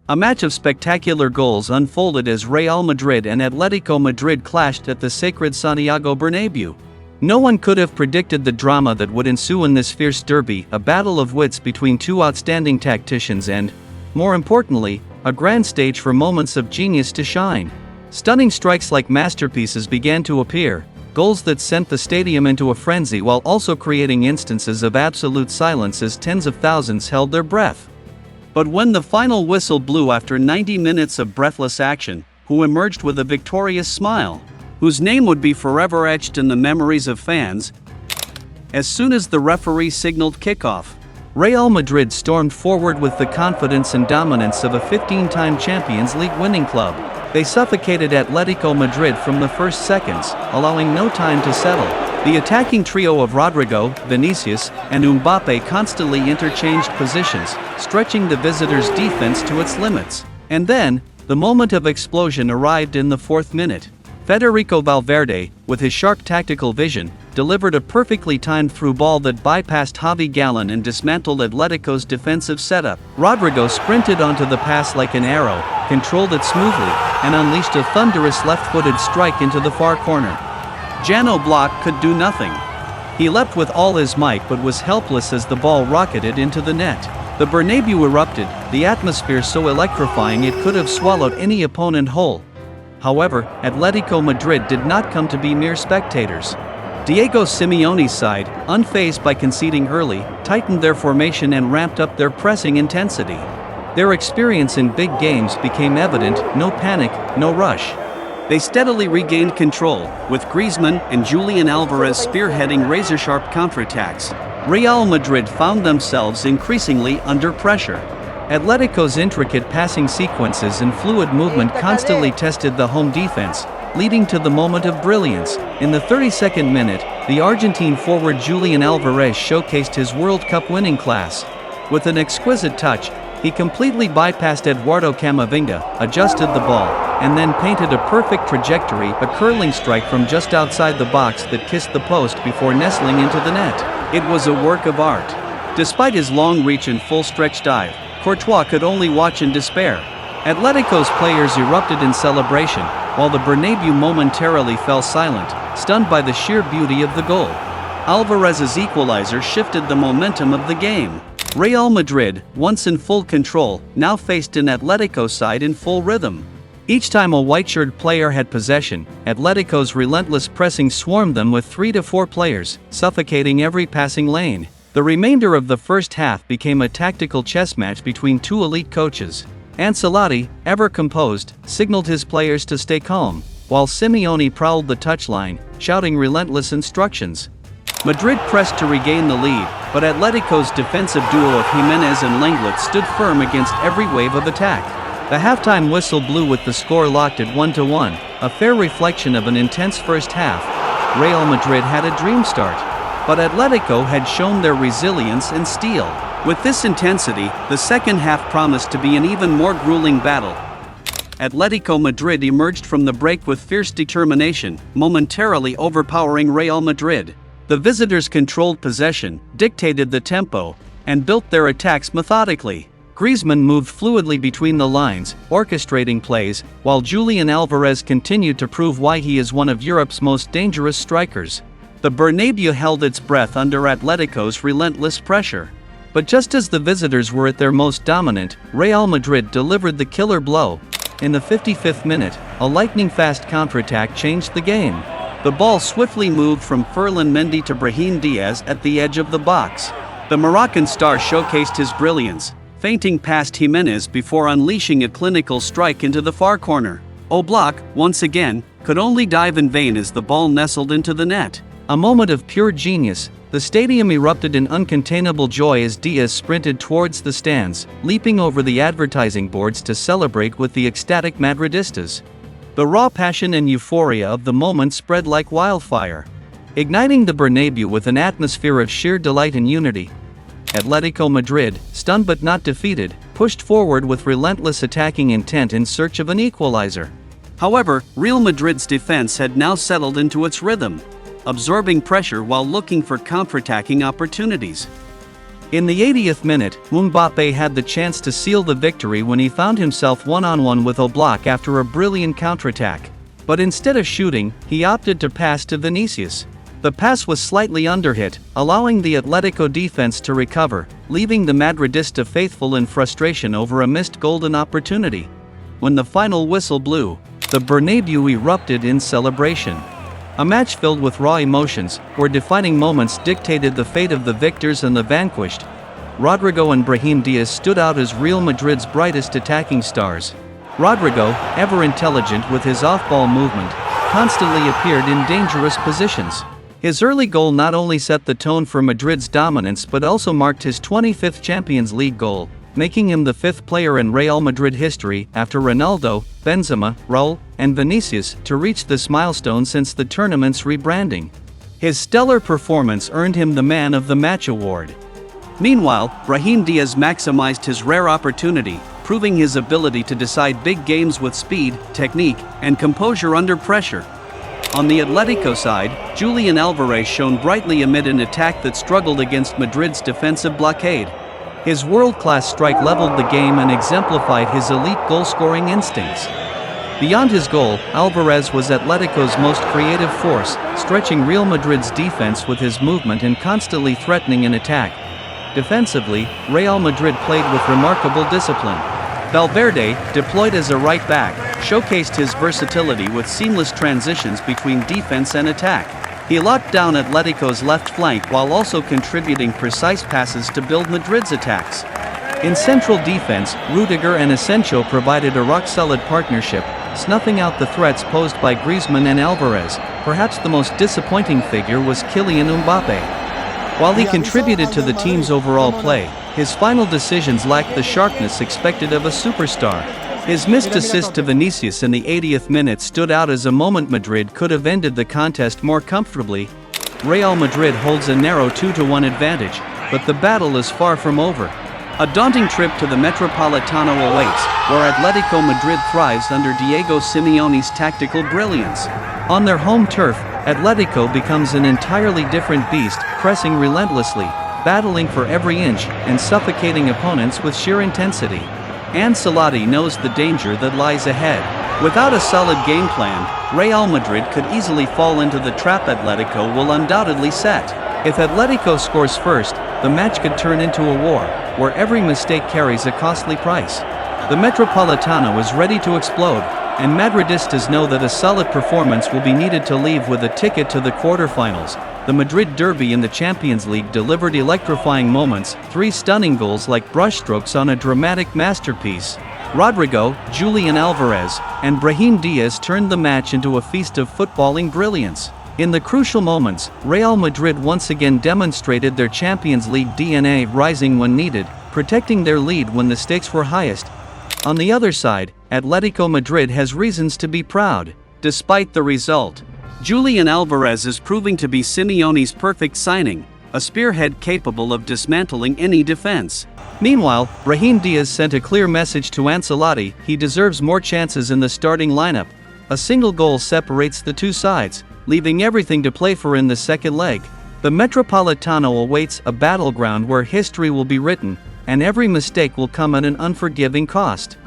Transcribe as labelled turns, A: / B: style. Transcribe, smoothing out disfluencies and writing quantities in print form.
A: A match of spectacular goals unfolded as Real Madrid and Atletico Madrid clashed at the sacred Santiago Bernabeu. No one could have predicted the drama that would ensue in this fierce derby, a battle of wits between two outstanding tacticians and, more importantly, a grand stage for moments of genius to shine. Stunning strikes like masterpieces began to appear, goals that sent the stadium into a frenzy while also creating instances of absolute silence as tens of thousands held their breath. But when the final whistle blew after 90 minutes of breathless action, who emerged with a victorious smile, whose name would be forever etched in the memories of fans? As soon as the referee signaled kickoff, Real Madrid stormed forward with the confidence and dominance of a 15-time Champions League winning club. They suffocated Atletico Madrid from the first seconds, allowing no time to settle. The attacking trio of Rodrygo, Vinicius, and Mbappe constantly interchanged positions, stretching the visitors' defense to its limits. And then, the moment of explosion arrived in the 4th minute. Federico Valverde, with his sharp tactical vision, delivered a perfectly timed through ball that bypassed Javi Galán and dismantled Atletico's defensive setup. Rodrygo sprinted onto the pass like an arrow, controlled it smoothly, and unleashed a thunderous left-footed strike into the far corner. Jan Oblak could do nothing. He leapt with all his might but was helpless as the ball rocketed into the net. The Bernabeu erupted, the atmosphere so electrifying it could have swallowed any opponent whole. However, Atletico Madrid did not come to be mere spectators. Diego Simeone's side, unfazed by conceding early, tightened their formation and ramped up their pressing intensity. Their experience in big games became evident, no panic, no rush. They steadily regained control, with Griezmann and Julian Alvarez spearheading razor-sharp counterattacks. Real Madrid found themselves increasingly under pressure. Atletico's intricate passing sequences and fluid movement constantly tested the home defense, leading to the moment of brilliance. In the 32nd minute, the Argentine forward Julian Alvarez showcased his World Cup winning class. With an exquisite touch, he completely bypassed Eduardo Camavinga, adjusted the ball, and then painted a perfect trajectory, a curling strike from just outside the box that kissed the post before nestling into the net. It was a work of art. Despite his long reach and full stretch dive, Courtois could only watch in despair. Atletico's players erupted in celebration, while the Bernabeu momentarily fell silent, stunned by the sheer beauty of the goal. Alvarez's equalizer shifted the momentum of the game. Real Madrid, once in full control, now faced an Atletico side in full rhythm. Each time a white-shirted player had possession, Atletico's relentless pressing swarmed them with 3 to 4 players, suffocating every passing lane. The remainder of the first half became a tactical chess match between two elite coaches. Ancelotti, ever composed, signaled his players to stay calm, while Simeone prowled the touchline, shouting relentless instructions. Madrid pressed to regain the lead, but Atletico's defensive duo of Jimenez and Lenglet stood firm against every wave of attack. The halftime whistle blew with the score locked at 1-1, a fair reflection of an intense first half. Real Madrid had a dream start, but Atletico had shown their resilience and steel. With this intensity, the second half promised to be an even more grueling battle. Atletico Madrid emerged from the break with fierce determination, momentarily overpowering Real Madrid. The visitors controlled possession, dictated the tempo, and built their attacks methodically. Griezmann moved fluidly between the lines, orchestrating plays, while Julian Alvarez continued to prove why he is one of Europe's most dangerous strikers. The Bernabeu held its breath under Atletico's relentless pressure. But just as the visitors were at their most dominant, Real Madrid delivered the killer blow. In the 55th minute, a lightning-fast counterattack changed the game. The ball swiftly moved from Ferland Mendy to Brahim Diaz at the edge of the box. The Moroccan star showcased his brilliance, feinting past Jimenez before unleashing a clinical strike into the far corner. Oblak, once again, could only dive in vain as the ball nestled into the net. A moment of pure genius, the stadium erupted in uncontainable joy as Diaz sprinted towards the stands, leaping over the advertising boards to celebrate with the ecstatic Madridistas. The raw passion and euphoria of the moment spread like wildfire, igniting the Bernabeu with an atmosphere of sheer delight and unity. Atletico Madrid, stunned but not defeated, pushed forward with relentless attacking intent in search of an equalizer. However, Real Madrid's defense had now settled into its rhythm, absorbing pressure while looking for counterattacking opportunities. In the 80th minute, Mbappe had the chance to seal the victory when he found himself one-on-one with Oblak after a brilliant counterattack. But instead of shooting, he opted to pass to Vinicius. The pass was slightly underhit, allowing the Atletico defense to recover, leaving the Madridista faithful in frustration over a missed golden opportunity. When the final whistle blew, the Bernabeu erupted in celebration. A match filled with raw emotions, where defining moments dictated the fate of the victors and the vanquished. Rodrygo and Brahim Diaz stood out as Real Madrid's brightest attacking stars. Rodrygo, ever intelligent with his off-ball movement, constantly appeared in dangerous positions. His early goal not only set the tone for Madrid's dominance but also marked his 25th Champions League goal, making him the fifth player in Real Madrid history, after Ronaldo, Benzema, Raul, and Vinicius, to reach this milestone since the tournament's rebranding. His stellar performance earned him the Man of the Match award. Meanwhile, Brahim Diaz maximized his rare opportunity, proving his ability to decide big games with speed, technique, and composure under pressure. On the Atletico side, Julian Alvarez shone brightly amid an attack that struggled against Madrid's defensive blockade. His world-class strike leveled the game and exemplified his elite goal-scoring instincts. Beyond his goal, Alvarez was Atletico's most creative force, stretching Real Madrid's defense with his movement and constantly threatening an attack. Defensively, Real Madrid played with remarkable discipline. Valverde, deployed as a right back, showcased his versatility with seamless transitions between defense and attack. He locked down Atletico's left flank while also contributing precise passes to build Madrid's attacks. In central defense, Rodrygo and Asensio provided a rock-solid partnership, snuffing out the threats posed by Griezmann and Alvarez. Perhaps the most disappointing figure was Kylian Mbappe. While he contributed to the team's overall play, his final decisions lacked the sharpness expected of a superstar. His missed assist to Vinicius in the 80th minute stood out as a moment Madrid could have ended the contest more comfortably. Real Madrid holds a narrow 2-1 advantage, but the battle is far from over. A daunting trip to the Metropolitano awaits, where Atletico Madrid thrives under Diego Simeone's tactical brilliance. On their home turf, Atletico becomes an entirely different beast, pressing relentlessly, battling for every inch, and suffocating opponents with sheer intensity. Ancelotti knows the danger that lies ahead. Without a solid game plan, Real Madrid could easily fall into the trap Atletico will undoubtedly set. If Atletico scores first, the match could turn into a war, where every mistake carries a costly price. The Metropolitano is ready to explode, and Madridistas know that a solid performance will be needed to leave with a ticket to the quarterfinals. The Madrid derby in the Champions League delivered electrifying moments, 3 stunning goals like brushstrokes on a dramatic masterpiece. Rodrygo, Julian Alvarez, and Brahim Diaz turned the match into a feast of footballing brilliance. In the crucial moments, Real Madrid once again demonstrated their Champions League DNA, rising when needed, protecting their lead when the stakes were highest. On the other side, Atletico Madrid has reasons to be proud. Despite the result, Julian Alvarez is proving to be Simeone's perfect signing, a spearhead capable of dismantling any defense. Meanwhile, Brahim Diaz sent a clear message to Ancelotti: he deserves more chances in the starting lineup. A single goal separates the two sides, leaving everything to play for in the second leg. The Metropolitano awaits a battleground where history will be written, and every mistake will come at an unforgiving cost.